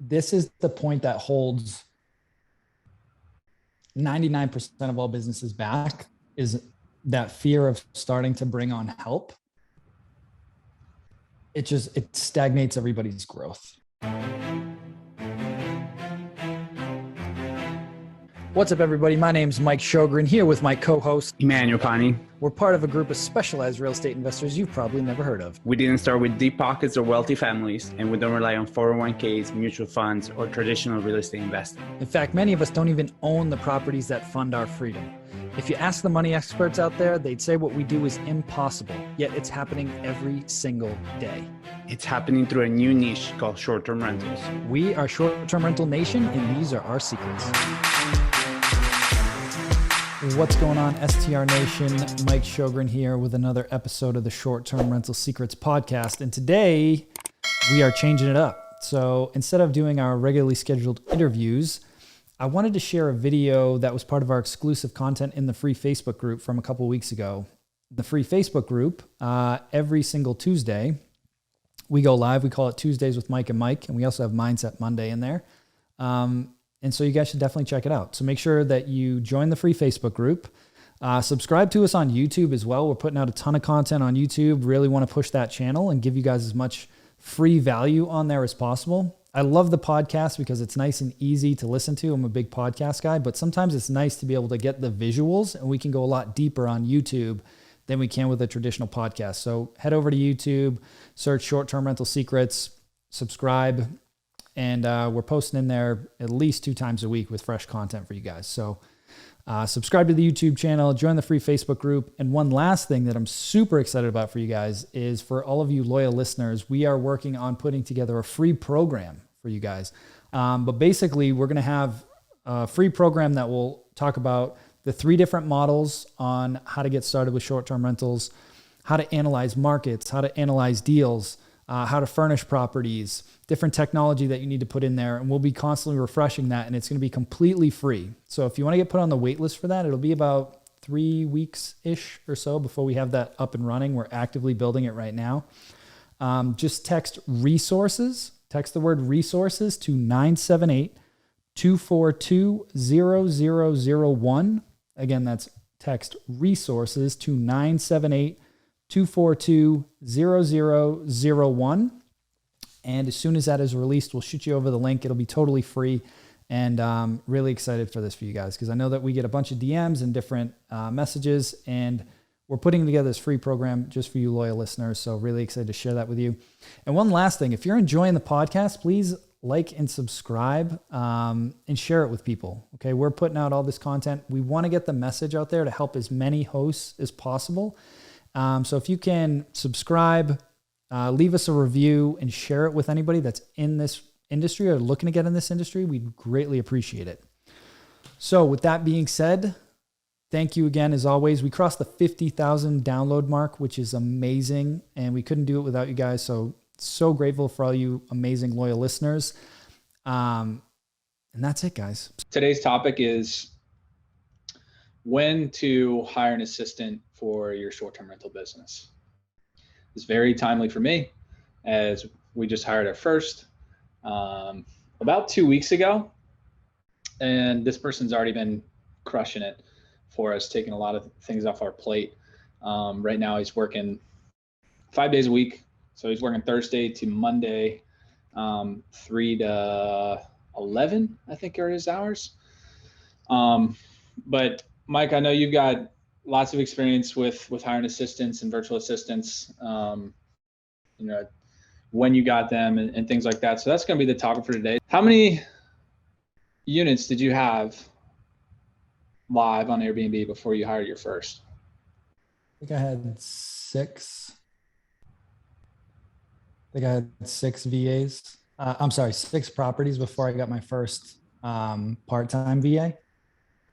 this is the point that holds 99% of all businesses back, is that fear of starting to bring on help. It stagnates everybody's growth. What's up, everybody? My name's Mike Sjogren, here with my co-host Emmanuel Pani. We're part of a group of specialized real estate investors you've probably never heard of. We didn't start with deep pockets or wealthy families, and we don't rely on 401ks, mutual funds, or traditional real estate investing. In fact, many of us don't even own the properties that fund our freedom. If you ask the money experts out there, they'd say what we do is impossible, yet it's happening every single day. It's happening through a new niche called short-term rentals. We are Short-Term Rental Nation, and these are our secrets. What's going on, STR Nation? Mike Sjogren here with another episode of the Short-Term Rental Secrets podcast. And today we are changing it up. So instead of doing our regularly scheduled interviews, I wanted to share a video that was part of our exclusive content in the free Facebook group from a couple weeks ago. The free Facebook group, every single Tuesday, we go live. We call it Tuesdays with Mike and Mike. And we also have Mindset Monday in there. And so you guys should definitely check it out. So make sure that you join the free Facebook group. Subscribe to us on YouTube as well. We're putting out a ton of content on YouTube. Really want to push that channel and give you guys as much free value on there as possible. I love the podcast because it's nice and easy to listen to. I'm a big podcast guy, but sometimes it's nice to be able to get the visuals, and we can go a lot deeper on YouTube than we can with a traditional podcast. So head over to YouTube, search Short-Term Rental Secrets, subscribe. And we're posting in there at least 2 times a week with fresh content for you guys. So subscribe to the YouTube channel, join the free Facebook group. And one last thing that I'm super excited about for you guys is for all of you loyal listeners, we are working on putting together a free program for you guys. But basically, we're going to have a free program that will talk about the 3 different models on how to get started with short-term rentals, how to analyze markets, how to analyze deals, how to furnish properties, different technology that you need to put in there. And we'll be constantly refreshing that, and it's going to be completely free. So if you want to get put on the wait list for that, it'll be about 3 weeks-ish or so before we have that up and running. We're actively building it right now. Just text resources, text the word resources to 978-242-0001. Again, that's text resources to 978-242-0001. And as soon as that is released, we'll shoot you over the link. It'll be totally free. And really excited for this for you guys, because I know that we get a bunch of DMs and different messages, and we're putting together this free program just for you loyal listeners. So really excited to share that with you. And one last thing, if you're enjoying the podcast, please like and subscribe and share it with people. Okay, we're putting out all this content. We want to get the message out there to help as many hosts as possible. So if you can subscribe, leave us a review, and share it with anybody that's in this industry or looking to get in this industry, we'd greatly appreciate it. So with that being said, thank you again. As always, we crossed the 50,000 download mark, which is amazing. And we couldn't do it without you guys. So grateful for all you amazing loyal listeners. And that's it, guys. Today's topic is when to hire an assistant for your short-term rental business. It's very timely for me, as we just hired our first about 2 weeks ago, and this person's already been crushing it for us, taking a lot of things off our plate. Right now he's working 5 days a week, so he's working Thursday to Monday, 3 to 11, I think are his hours. But Mike, I know you've got lots of experience with hiring assistants and virtual assistants, when you got them and things like that. So that's going to be the topic for today. How many units did you have live on Airbnb before you hired your first? I think I had 6. I think I had 6 VAs. 6 properties before I got my first part-time VA.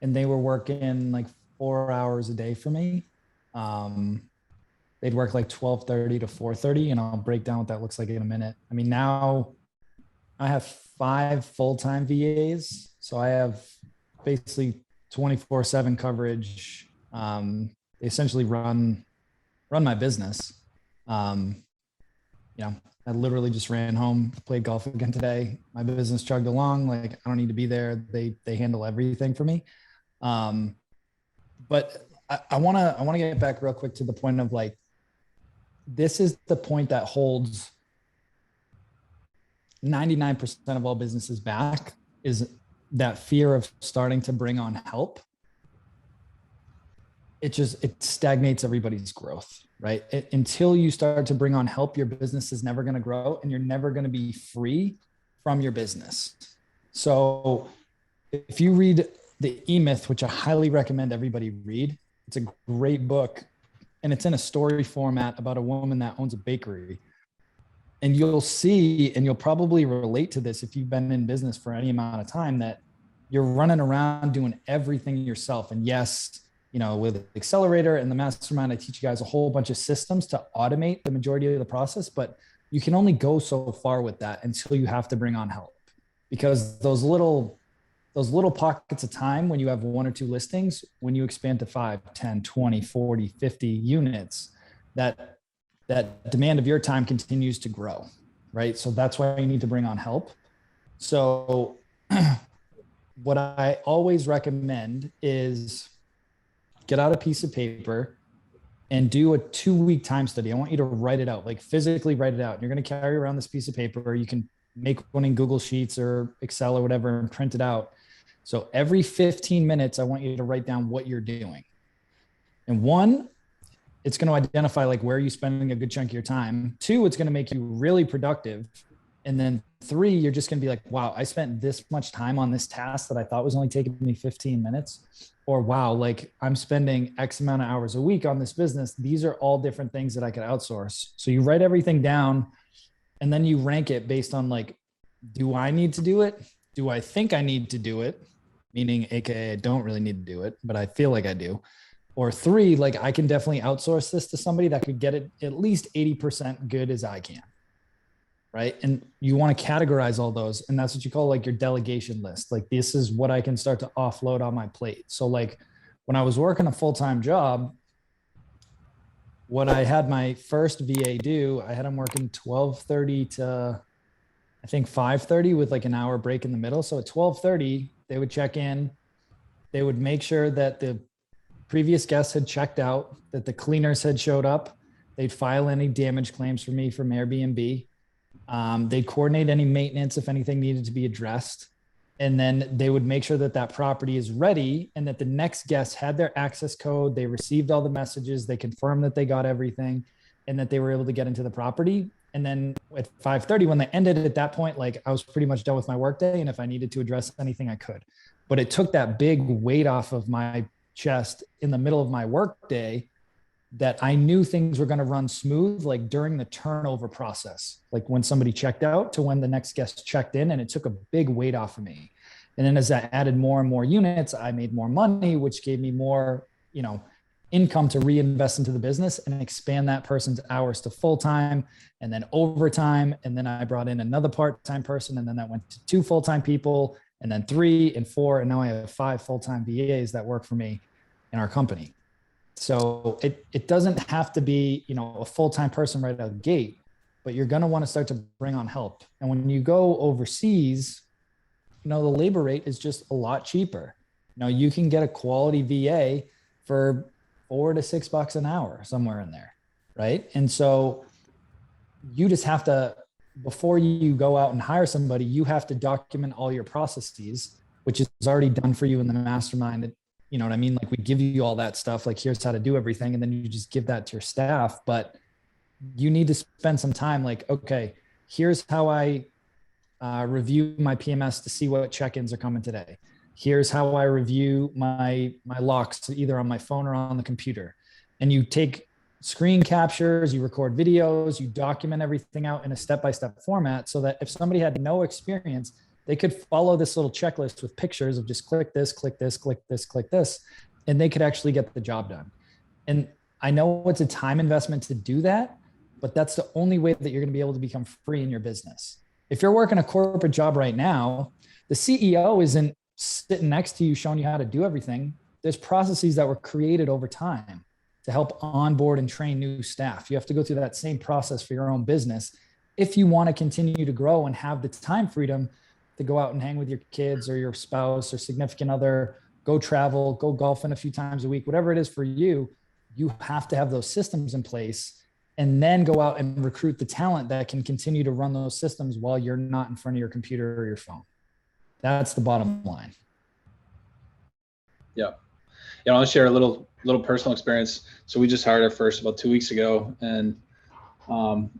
And they were working like 4 hours a day for me. They'd work like 12:30 to 4:30, and I'll break down what that looks like in a minute. I mean, now I have 5 full-time VAs. So I have basically 24/7 coverage. They essentially run my business. I I literally just ran home, played golf again today. My business chugged along. Like, I don't need to be there. They handle everything for me. But I want to get back real quick to the point of like, this is the point that holds 99% of all businesses back, is that fear of starting to bring on help. It stagnates everybody's growth, right? Until you start to bring on help, your business is never going to grow, and you're never going to be free from your business. So if you read The E-Myth, which I highly recommend everybody read, it's a great book, and it's in a story format about a woman that owns a bakery. And you'll see, and you'll probably relate to this if you've been in business for any amount of time, that you're running around doing everything yourself. And yes, with Accelerator and the Mastermind, I teach you guys a whole bunch of systems to automate the majority of the process, but you can only go so far with that until you have to bring on help, because those little pockets of time when you have 1 or 2 listings, when you expand to 5, 10, 20, 40, 50 units, that demand of your time continues to grow, right? So that's why you need to bring on help. So what I always recommend is get out a piece of paper and do a 2-week time study. I want you to write it out, like physically write it out. You're going to carry around this piece of paper. You can make one in Google Sheets or Excel or whatever and print it out. So every 15 minutes, I want you to write down what you're doing. And 1, it's going to identify like where you're spending a good chunk of your time. 2, it's going to make you really productive. And then 3, you're just going to be like, wow, I spent this much time on this task that I thought was only taking me 15 minutes. Or wow, like I'm spending X amount of hours a week on this business. These are all different things that I could outsource. So you write everything down, and then you rank it based on like, do I need to do it? Do I think I need to do it? Meaning, AKA, I don't really need to do it, but I feel like I do. Or 3, like I can definitely outsource this to somebody that could get it at least 80% good as I can, right? And you want to categorize all those. And that's what you call like your delegation list. Like, this is what I can start to offload on my plate. So like when I was working a full-time job, what I had my first VA do, I had him working 12:30 to I think 5:30 with like an hour break in the middle. So at 12:30, they would check in. They would make sure that the previous guests had checked out, that the cleaners had showed up. They'd file any damage claims for me from Airbnb. They'd coordinate any maintenance if anything needed to be addressed. And then they would make sure that that property is ready and that the next guest had their access code. They received all the messages. They confirmed that they got everything and that they were able to get into the property. And then at 5:30, when they ended at that point, like I was pretty much done with my workday. And if I needed to address anything, I could. But it took that big weight off of my chest in the middle of my workday, that I knew things were going to run smooth, like during the turnover process, like when somebody checked out to when the next guest checked in, and it took a big weight off of me. And then as I added more and more units, I made more money, which gave me more, income to reinvest into the business and expand that person's hours to full-time and then overtime. And then I brought in another part-time person, and then that went to 2 full-time people, and then 3 and 4. And now I have 5 full-time VAs that work for me in our company. So it doesn't have to be, a full-time person right out of the gate, but you're going to want to start to bring on help. And when you go overseas, the labor rate is just a lot cheaper. You can get a quality VA for $4 to $6 an hour, somewhere in there. Right. And so you just have to, before you go out and hire somebody, you have to document all your processes, which is already done for you in the Mastermind. You know what I mean? Like, we give you all that stuff, like here's how to do everything. And then you just give that to your staff. But you need to spend some time like, okay, here's how I review my PMS to see what check-ins are coming today. Here's how I review my locks, either on my phone or on the computer. And you take screen captures, you record videos, you document everything out in a step-by-step format, so that if somebody had no experience, they could follow this little checklist with pictures of just click this, click this, click this, click this, and they could actually get the job done. And I know it's a time investment to do that, but that's the only way that you're going to be able to become free in your business. If you're working a corporate job right now, the CEO isn't sitting next to you showing you how to do everything. There's processes that were created over time to help onboard and train new staff. You have to go through that same process for your own business. if you want to continue to grow and have the time freedom to go out and hang with your kids or your spouse or significant other, go travel, go golfing a few times a week, whatever it is for you, you have to have those systems in place and then go out and recruit the talent that can continue to run those systems while you're not in front of your computer or your phone. That's the bottom line. Yeah. I'll share a little personal experience. So we just hired our first about 2 weeks ago, and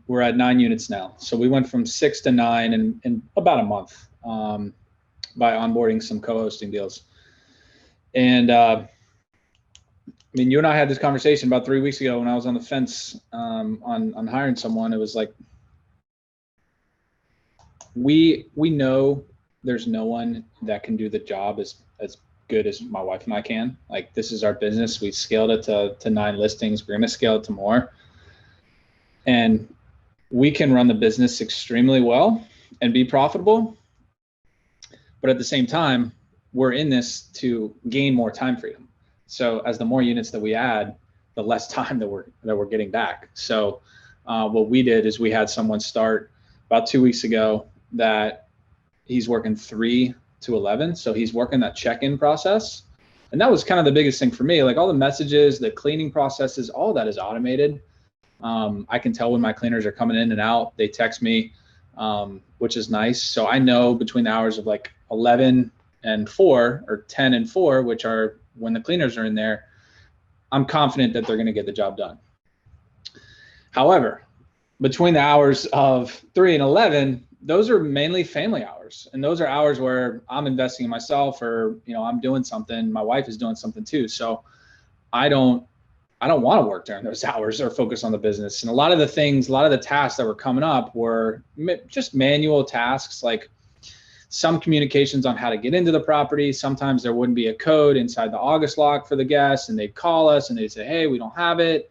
we're at 9 units now. So we went from 6 to 9 in about a month by onboarding some co-hosting deals. And you and I had this conversation about 3 weeks ago when I was on the fence on hiring someone. It was like, we know there's no one that can do the job as good as my wife and I can. Like, this is our business. We scaled it to 9 listings. We're going to scale it to more. And we can run the business extremely well and be profitable. But at the same time, we're in this to gain more time freedom. So as the more units that we add, the less time that we're getting back. So what we did is we had someone start about 2 weeks ago that he's working 3 to 11. So he's working that check-in process. And that was kind of the biggest thing for me. Like, all the messages, the cleaning processes, all that is automated. I can tell when my cleaners are coming in and out. They text me, which is nice. So I know between the hours of like 11 and 4 or 10 and 4, which are when the cleaners are in there, I'm confident that they're going to get the job done. However, between the hours of 3 and 11, those are mainly family hours. And those are hours where I'm investing in myself, or, I'm doing something. My wife is doing something too. So I don't want to work during those hours or focus on the business. And a lot of the tasks that were coming up were just manual tasks, like some communications on how to get into the property. Sometimes there wouldn't be a code inside the August lock for the guests, and they'd call us and they'd say, hey, we don't have it.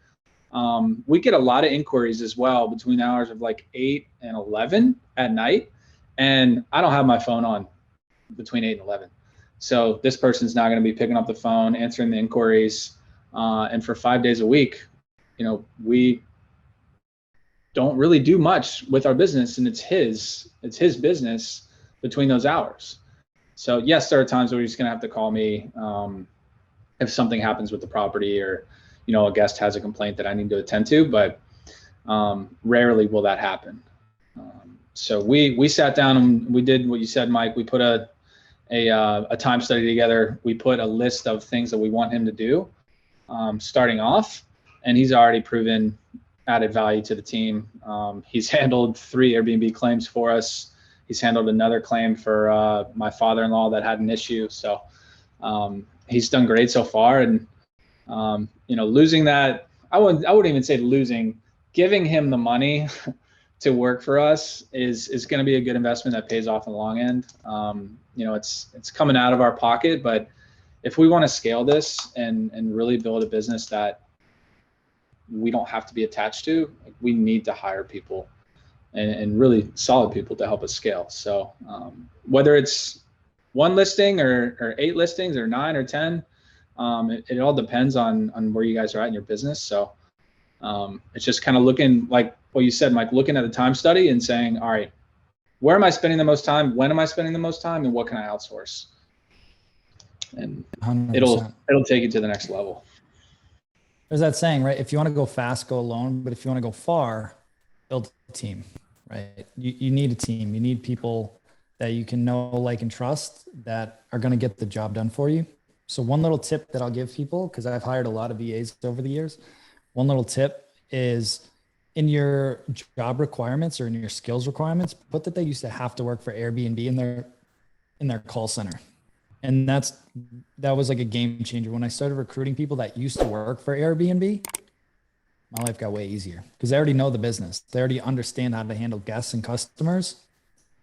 We get a lot of inquiries as well between the hours of like 8 and 11 at night. And I don't have my phone on between 8 and 11. So this person's not going to be picking up the phone, answering the inquiries. And for 5 days a week, we don't really do much with our business, and it's his business between those hours. So yes, there are times where he's going to have to call me if something happens with the property, or a guest has a complaint that I need to attend to, but rarely will that happen. So we sat down and we did what you said, Mike. We put a time study together. We put a list of things that we want him to do starting off, and he's already proven added value to the team. He's handled 3 Airbnb claims for us. He's handled another claim for my father-in-law that had an issue. So he's done great so far. And losing that, I wouldn't even say losing, giving him the money to work for us is going to be a good investment that pays off in the long end. It's coming out of our pocket, but if we want to scale this and really build a business that we don't have to be attached to, we need to hire people and really solid people to help us scale. So whether it's 1 listing or 8 listings or 9 or 10, it all depends on where you guys are at in your business. So it's just kind of looking, like what you said, Mike, looking at the time study and saying, all right, where am I spending the most time? When am I spending the most time? And what can I outsource? And 100%. it'll take you to the next level. There's that saying, right? If you want to go fast, go alone. But if you want to go far, build a team, right? You need a team. You need people that you can know, like, and trust that are going to get the job done for you. So one little tip that I'll give people, because I've hired a lot of VAs over the years, one little tip is in your job requirements or in your skills requirements, put that they used to have to work for Airbnb in their call center. And that was like a game changer. When I started recruiting people that used to work for Airbnb, my life got way easier because they already know the business. They already understand how to handle guests and customers.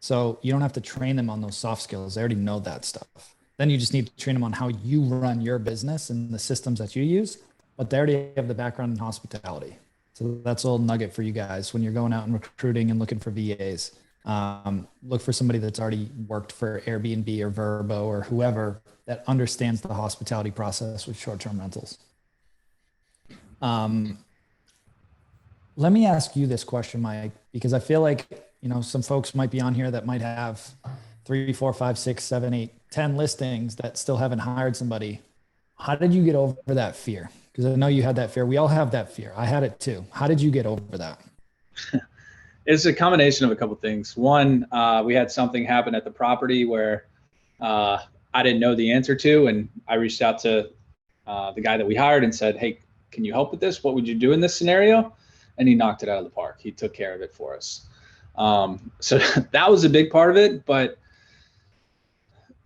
So you don't have to train them on those soft skills. They already know that stuff. Then you just need to train them on how you run your business and the systems that you use, but they already have the background in hospitality. So that's a little nugget for you guys when you're going out and recruiting and looking for VAs. Look for somebody that's already worked for Airbnb or Vrbo or whoever that understands the hospitality process with short-term rentals. Let me ask you this question, Mike, because I feel like, some folks might be on here that might have 3, 4, 5, 6, 7, 8, 10 listings that still haven't hired somebody. How did you get over that fear? Because I know you had that fear. We all have that fear. I had it too. How did you get over that? It's a combination of a couple of things. One, we had something happen at the property where I didn't know the answer to, and I reached out to the guy that we hired and said, "Hey, can you help with this? What would you do in this scenario?" And he knocked it out of the park. He took care of it for us. So that was a big part of it. But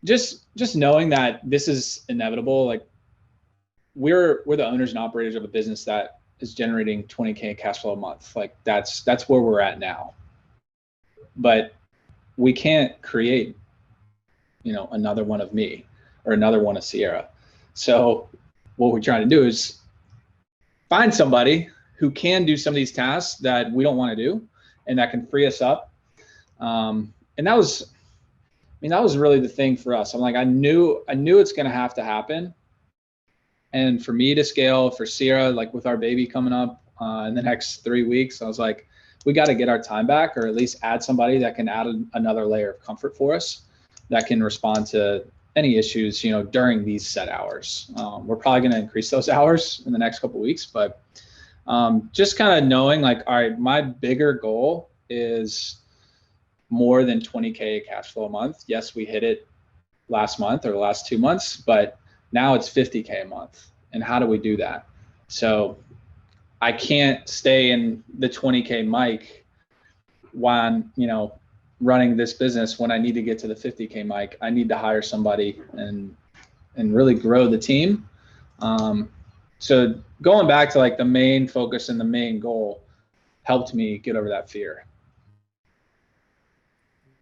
just knowing that this is inevitable, like we're the owners and operators of a business that is generating 20K cash flow a month. Like that's where we're at now. But we can't create, another one of me or another one of Sierra. So what we're trying to do is find somebody who can do some of these tasks that we don't want to do and that can free us up. And that was really the thing for us. I'm like, I knew it's going to have to happen. And for me to scale, for Sierra, like with our baby coming up in the next 3 weeks, I was like, we got to get our time back, or at least add somebody that can add another layer of comfort for us, that can respond to any issues, during these set hours. We're probably going to increase those hours in the next couple of weeks, but just kind of knowing like, all right, my bigger goal is more than 20K cash flow a month. Yes, we hit it last month or the last 2 months, but now it's 50K a month. And how do we do that? So I can't stay in the 20K mic while I'm, running this business when I need to get to the 50K mic. I need to hire somebody and really grow the team. So going back to like the main focus and the main goal helped me get over that fear.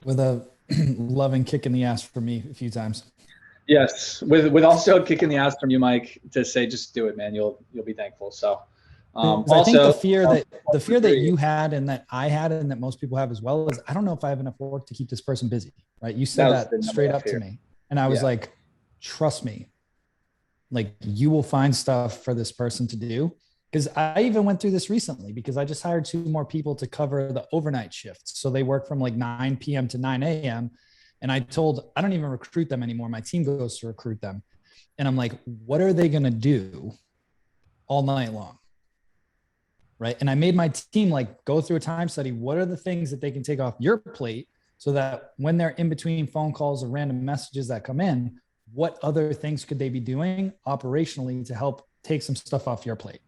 With a loving kick in the ass for me a few times. Yes, with also kicking the ass from you, Mike, to say just do it, man. You'll be thankful. So I think the fear that you had and that I had and that most people have as well is I don't know if I have enough work to keep this person busy. Right? You said that straight up to me, and I was like, trust me, like you will find stuff for this person to do. Because I even went through this recently because I just hired 2 more people to cover the overnight shifts. So they work from like 9 p.m. to 9 a.m. And I don't even recruit them anymore. My team goes to recruit them. And I'm like, what are they going to do all night long? Right. And I made my team like go through a time study. What are the things that they can take off your plate so that when they're in between phone calls or random messages that come in, what other things could they be doing operationally to help take some stuff off your plate?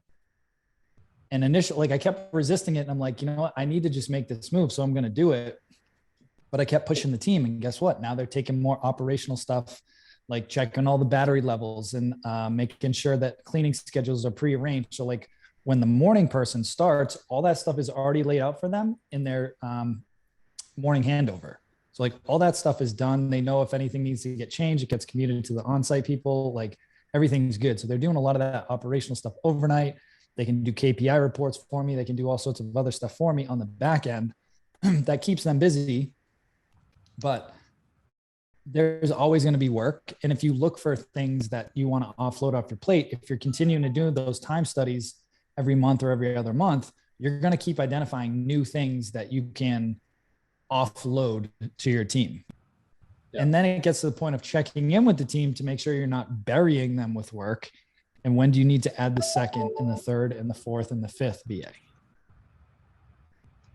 And initially, like I kept resisting it. And I'm like, you know what? I need to just make this move. So I'm going to do it. But I kept pushing the team. And guess what? Now they're taking more operational stuff, like checking all the battery levels and making sure that cleaning schedules are prearranged. So like when the morning person starts, all that stuff is already laid out for them in their morning handover. So like all that stuff is done. They know if anything needs to get changed, it gets communicated to the on-site people, like everything's good. So they're doing a lot of that operational stuff overnight. They can do KPI reports for me. They can do all sorts of other stuff for me on the back end that keeps them busy. But there's always going to be work. And if you look for things that you want to offload off your plate, if you're continuing to do those time studies every month or every other month, you're going to keep identifying new things that you can offload to your team. Yeah. And then it gets to the point of checking in with the team to make sure you're not burying them with work. And when do you need to add the second and the third and the fourth and the fifth BA?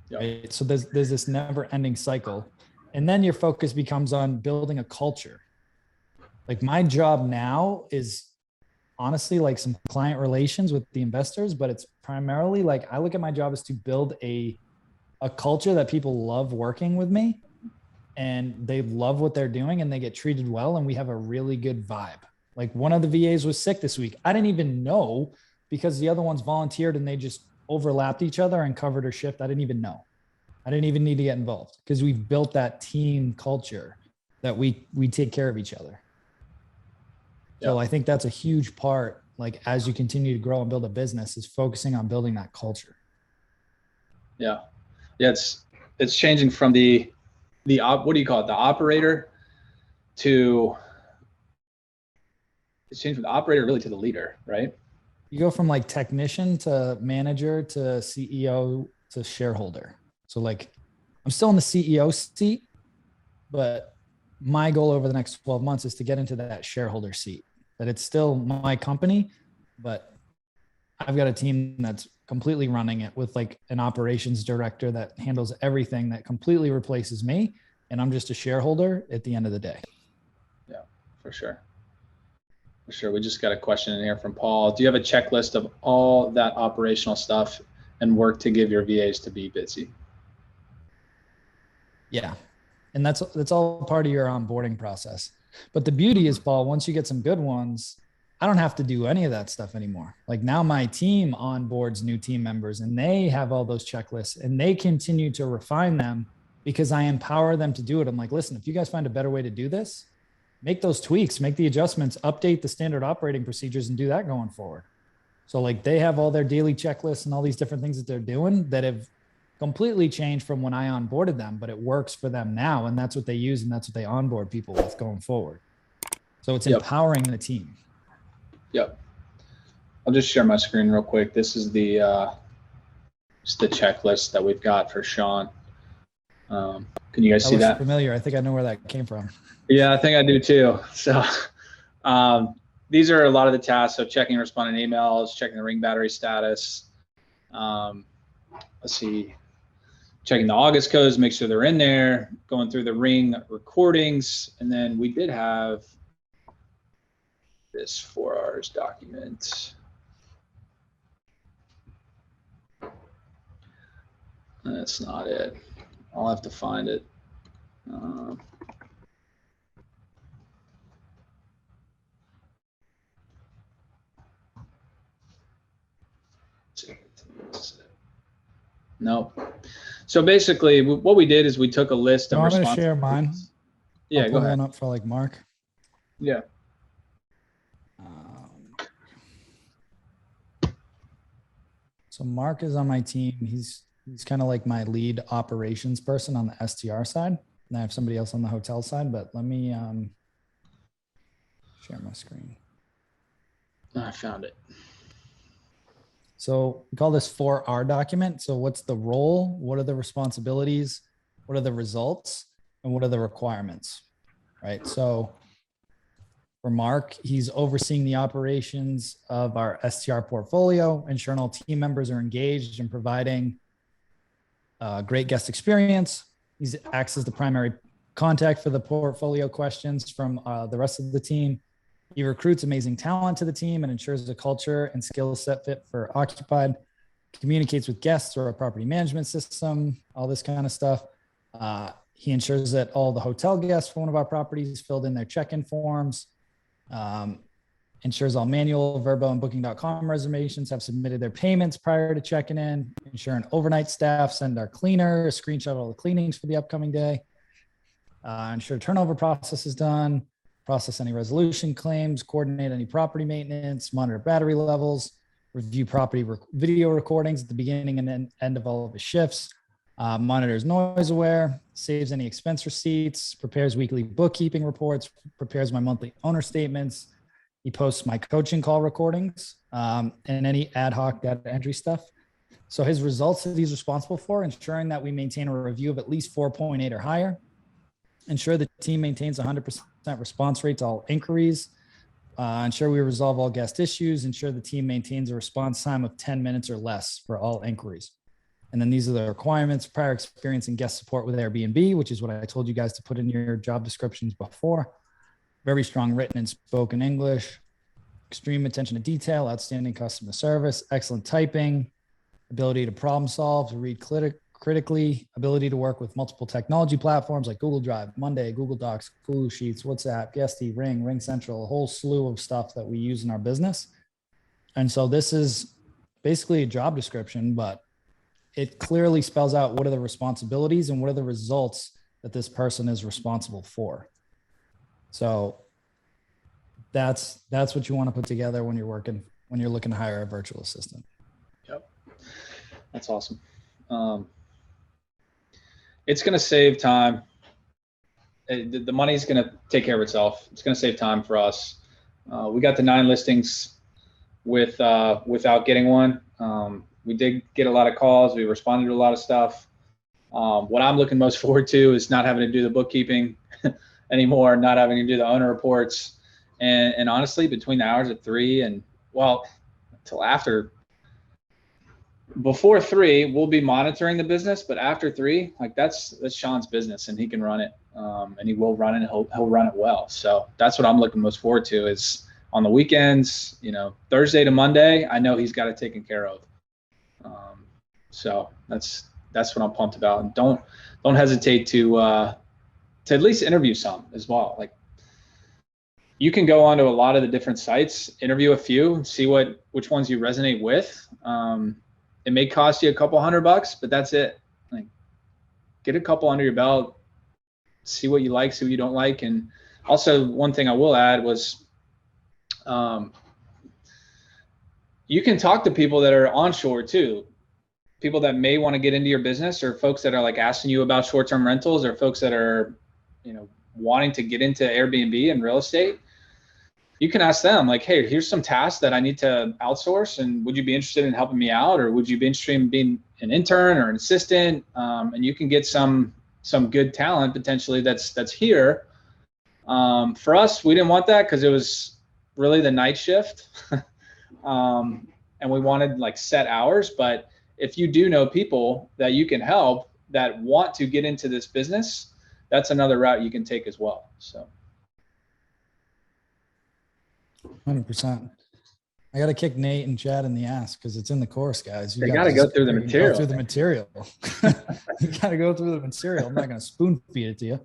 Yep. Right? So there's this never ending cycle. And then your focus becomes on building a culture. Like my job now is honestly like some client relations with the investors, but it's primarily like I look at my job as to build a culture that people love working with me and they love what they're doing and they get treated well. And we have a really good vibe. Like one of the VAs was sick this week. I didn't even know because the other ones volunteered and they just overlapped each other and covered her shift. I didn't even know. I didn't even need to get involved because we've built that team culture that we take care of each other. Yep. So I think that's a huge part, like as you continue to grow and build a business, is focusing on building that culture. Yeah. Yeah. It's changing from the what do you call it? The operator to, it's changed from the operator really to the leader, right? You go from like technician to manager to CEO to shareholder. So like I'm still in the CEO seat, but my goal over the next 12 months is to get into that shareholder seat, that it's still my company, but I've got a team that's completely running it with like an operations director that handles everything, that completely replaces me. And I'm just a shareholder at the end of the day. Yeah, for sure. For sure. We just got a question in here from Paul. Do you have a checklist of all that operational stuff and work to give your VAs to be busy? Yeah. And that's all part of your onboarding process. But the beauty is, Paul, once you get some good ones, I don't have to do any of that stuff anymore. Like now my team onboards new team members and they have all those checklists and they continue to refine them because I empower them to do it. I'm like, listen, if you guys find a better way to do this, make those tweaks, make the adjustments, update the standard operating procedures and do that going forward. So like they have all their daily checklists and all these different things that they're doing that have completely changed from when I onboarded them, but it works for them now. And that's what they use. And that's what they onboard people with going forward. So it's empowering the team. Yep. I'll just share my screen real quick. This is the checklist that we've got for Sean. Can you guys see that? Familiar. I think I know where that came from. Yeah, I think I do too. So these are a lot of the tasks. So checking responding emails, checking the ring battery status. Let's see, checking the August codes, make sure they're in there, going through the ring recordings. And then we did have this 4 hours document. That's not it. I'll have to find it. Nope. So basically what we did is we took a list of responsibilities. I'm going to share mine. Yeah, go ahead. One up for like Mark. Yeah. So Mark is on my team. He's kind of like my lead operations person on the STR side. And I have somebody else on the hotel side, but let me share my screen. I found it. So we call this 4R document. So what's the role? What are the responsibilities? What are the results? And what are the requirements? Right. So for Mark, he's overseeing the operations of our STR portfolio, ensuring all team members are engaged in providing a great guest experience. He acts as the primary contact for the portfolio questions from the rest of the team. He recruits amazing talent to the team and ensures the culture and skill set fit for Occupied, communicates with guests through our property management system, all this kind of stuff. He ensures that all the hotel guests for one of our properties filled in their check-in forms, ensures all manual, Vrbo, and Booking.com reservations have submitted their payments prior to checking in, ensuring overnight staff send our cleaner a screenshot of all the cleanings for the upcoming day, ensure turnover process is done, process any resolution claims, coordinate any property maintenance, monitor battery levels, review property video recordings at the beginning and end of all of his shifts, monitors noise aware, saves any expense receipts, prepares weekly bookkeeping reports, prepares my monthly owner statements. He posts my coaching call recordings and any ad hoc data entry stuff. So his results that he's responsible for, ensuring that we maintain a review of at least 4.8 or higher, ensure the team maintains 100% response rate to all inquiries, ensure we resolve all guest issues, ensure the team maintains a response time of 10 minutes or less for all inquiries. And then these are the requirements: prior experience in guest support with Airbnb, which is what I told you guys to put in your job descriptions before. Very strong written and spoken English, extreme attention to detail, outstanding customer service, excellent typing, ability to problem solve, to read critically, ability to work with multiple technology platforms like Google Drive, Monday, Google Docs, Google Sheets, WhatsApp, Guesty, Ring Central, a whole slew of stuff that we use in our business. And so this is basically a job description, but it clearly spells out what are the responsibilities and what are the results that this person is responsible for. So that's what you want to put together when you're looking to hire a virtual assistant. Yep. That's awesome. It's going to save time. The money's going to take care of itself. It's going to save time for us. We got the 9 listings without getting one. We did get a lot of calls. We responded to a lot of stuff. What I'm looking most forward to is not having to do the bookkeeping anymore, not having to do the owner reports. And honestly, between the hours of 3 and, well, until before 3, we'll be monitoring the business, but after 3, like that's Sean's business, and he can run it, and he will run it, and he'll run it well. So that's what I'm looking most forward to, is on the weekends, Thursday to Monday, I know he's got it taken care of. So that's what I'm pumped about. And don't hesitate to at least interview some as well. Like, you can go onto a lot of the different sites, interview a few, see which ones you resonate with. It may cost you a couple $100, but that's it. Like, get a couple under your belt, see what you like, see what you don't like. And also, one thing I will add was, you can talk to people that are onshore too. People that may want to get into your business, or folks that are like asking you about short-term rentals, or folks that are, wanting to get into Airbnb and real estate. You can ask them, like, hey, here's some tasks that I need to outsource, and would you be interested in helping me out? Or would you be interested in being an intern or an assistant? And you can get some good talent potentially that's here. For us, we didn't want that because it was really the night shift. And we wanted like set hours. But if you do know people that you can help that want to get into this business, that's another route you can take as well. So 100%. I got to kick Nate and Chad in the ass because it's in the course, guys. You got to go through the material. Go through the material. You got to go through the material. I'm not going to spoon feed it to you.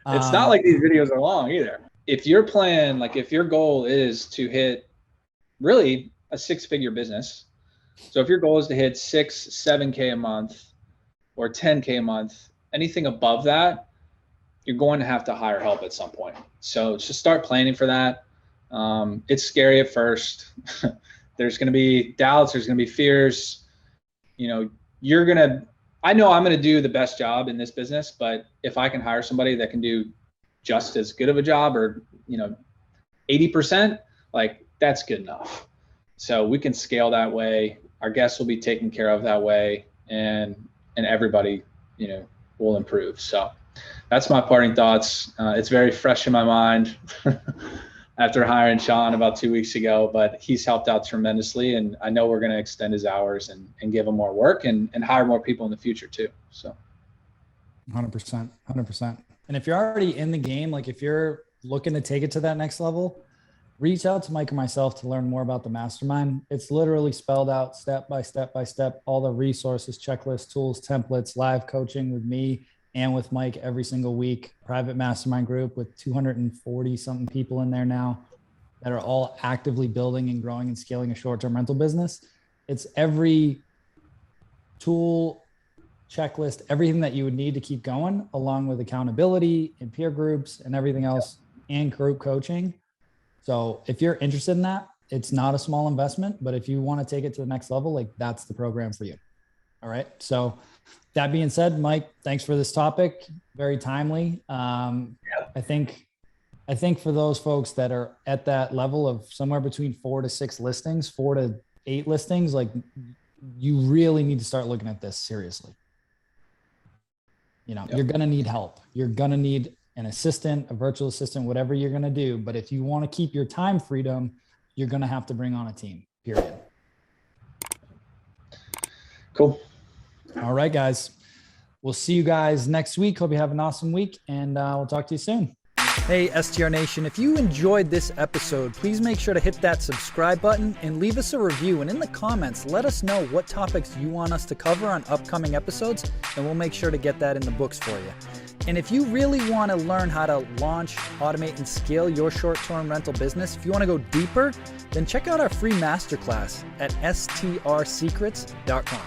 It's not like these videos are long either. If your plan, like if your goal is to hit really a 6-figure business, so if your goal is to hit 6, 7K a month or 10K a month, anything above that, you're going to have to hire help at some point. So just start planning for that. It's scary at first. There's going to be doubts. There's going to be fears. I know I'm going to do the best job in this business, but if I can hire somebody that can do just as good of a job, or, 80%, like, that's good enough. So we can scale that way. Our guests will be taken care of that way, and everybody, will improve. So that's my parting thoughts. It's very fresh in my mind after hiring Sean about 2 weeks ago, but he's helped out tremendously, and I know we're going to extend his hours and give him more work and hire more people in the future too. So 100%. And if you're already in the game, like if you're looking to take it to that next level, reach out to Mike and myself to learn more about the Mastermind. It's literally spelled out step by step, all the resources, checklists, tools, templates, live coaching with me and with Mike every single week, private mastermind group with 240 something people in there now that are all actively building and growing and scaling a short-term rental business. It's every tool, checklist, everything that you would need to keep going, along with accountability and peer groups and everything else, and group coaching. So if you're interested in that, it's not a small investment, but if you want to take it to the next level, like that's the program for you. All right. So that being said, Mike, thanks for this topic. Very timely. I think for those folks that are at that level of somewhere between 4 to 6 listings, 4 to 8 listings, like you really need to start looking at this seriously. You're going to need help. You're going to need an assistant, a virtual assistant, whatever you're going to do. But if you want to keep your time freedom, you're going to have to bring on a team, period. Cool. All right, guys. We'll see you guys next week. Hope you have an awesome week, and we'll talk to you soon. Hey, STR Nation, if you enjoyed this episode, please make sure to hit that subscribe button and leave us a review. And in the comments, let us know what topics you want us to cover on upcoming episodes, and we'll make sure to get that in the books for you. And if you really want to learn how to launch, automate, and scale your short-term rental business, if you want to go deeper, then check out our free masterclass at strsecrets.com.